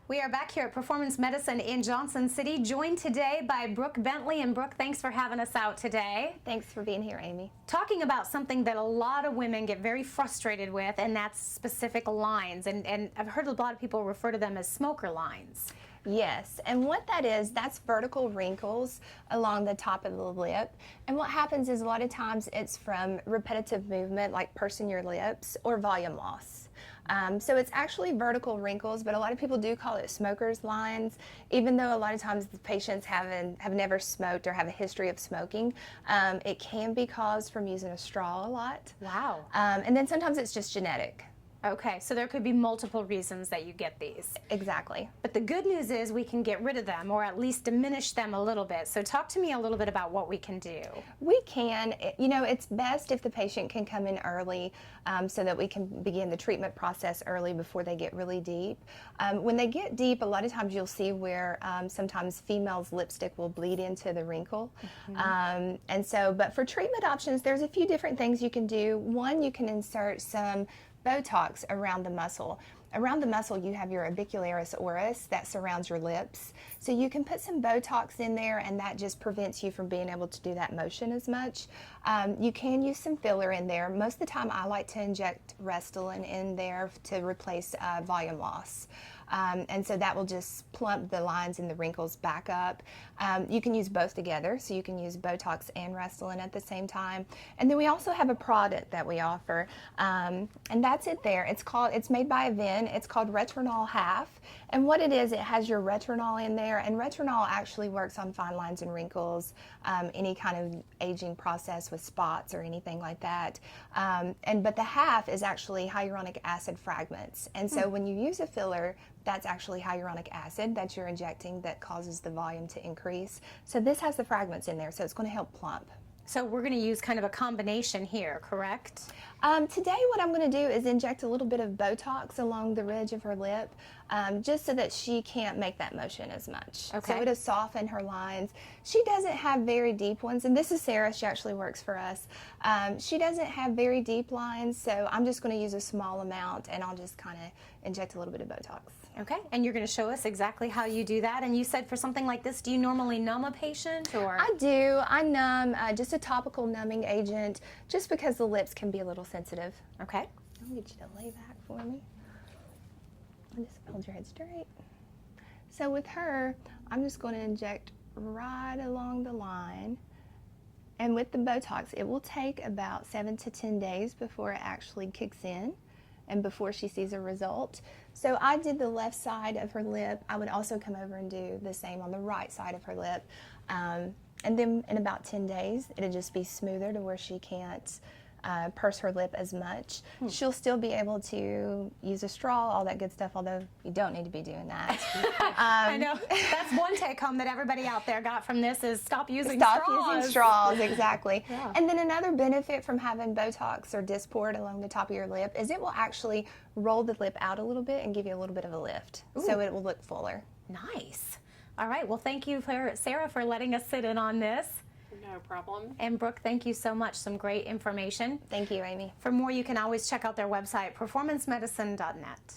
We are back here at Performance Medicine in Johnson City, joined today by Brooke Bentley. And Brooke, thanks for having us out today. Thanks for being here, Amy. Talking about something that a lot of women get very frustrated with, and that's specific lines. And I've heard a lot of people refer to them as smoker lines. Yes, and what that is, that's vertical wrinkles along the top of the lip. And what happens is a lot of times it's from repetitive movement, like pursing your lips, or volume loss. So it's actually vertical wrinkles, but a lot of people do call it smoker's lines, even though a lot of times the patients have never smoked or have a history of smoking. It can be caused from using a straw a lot. Wow. And then sometimes it's just genetic. Okay, so there could be multiple reasons that you get these. Exactly. But the good news is we can get rid of them, or at least diminish them a little bit. So talk to me a little bit about what we can do. We can. You know, it's best if the patient can come in early so that we can begin the treatment process early before they get really deep. When they get deep, a lot of times you'll see where sometimes females' lipstick will bleed into the wrinkle. But for treatment options, there's a few different things you can do. One, you can insert some Botox around the muscle. Around the muscle, you have your orbicularis oris that surrounds your lips. So you can put some Botox in there, and that just prevents you from being able to do that motion as much. You can use some filler in there. Most of the time, I like to inject Restylane in there to replace volume loss. And so that will just plump the lines and the wrinkles back up. You can use both together, so you can use Botox and Restylane at the same time. And then we also have a product that we offer, and that's it there. It's made by Aven. It's called Retinol Half. And what it is, it has your retinol in there, and retinol actually works on fine lines and wrinkles, any kind of aging process with spots or anything like that. But the half is actually hyaluronic acid fragments. And so when you use a filler, that's actually hyaluronic acid that you're injecting that causes the volume to increase. So this has the fragments in there, so it's going to help plump. So we're going to use kind of a combination here, correct? Today what I'm going to do is inject a little bit of Botox along the ridge of her lip, just so that she can't make that motion as much. Okay. So it'll soften her lines. She doesn't have very deep ones, and this is Sarah, she actually works for us. She doesn't have very deep lines, so I'm just going to use a small amount, and I'll just kind of inject a little bit of Botox. Okay, and you're going to show us exactly how you do that. And you said for something like this, do you normally numb a patient, or? I do. I numb, just a topical numbing agent, just because the lips can be a little sensitive. Okay. I'll get you to lay back for me. And just hold your head straight. So with her, I'm just going to inject right along the line. And with the Botox, it will take about 7 to 10 days before it actually kicks in and before she sees a result. So I did the left side of her lip. I would also come over and do the same on the right side of her lip. And then in about 10 days, it'll just be smoother to where she can't purse her lip as much. She'll still be able to use a straw, all that good stuff, although you don't need to be doing that. I know. That's one take home that everybody out there got from this is stop using straws, exactly. Yeah. And then another benefit from having Botox or Dysport along the top of your lip is it will actually roll the lip out a little bit and give you a little bit of a lift. Ooh. So it will look fuller. Nice. All right. Well, thank you, Sarah, for letting us sit in on this. No problem. And Brooke, thank you so much. Some great information. Thank you, Amy. For more, you can always check out their website, performancemedicine.net.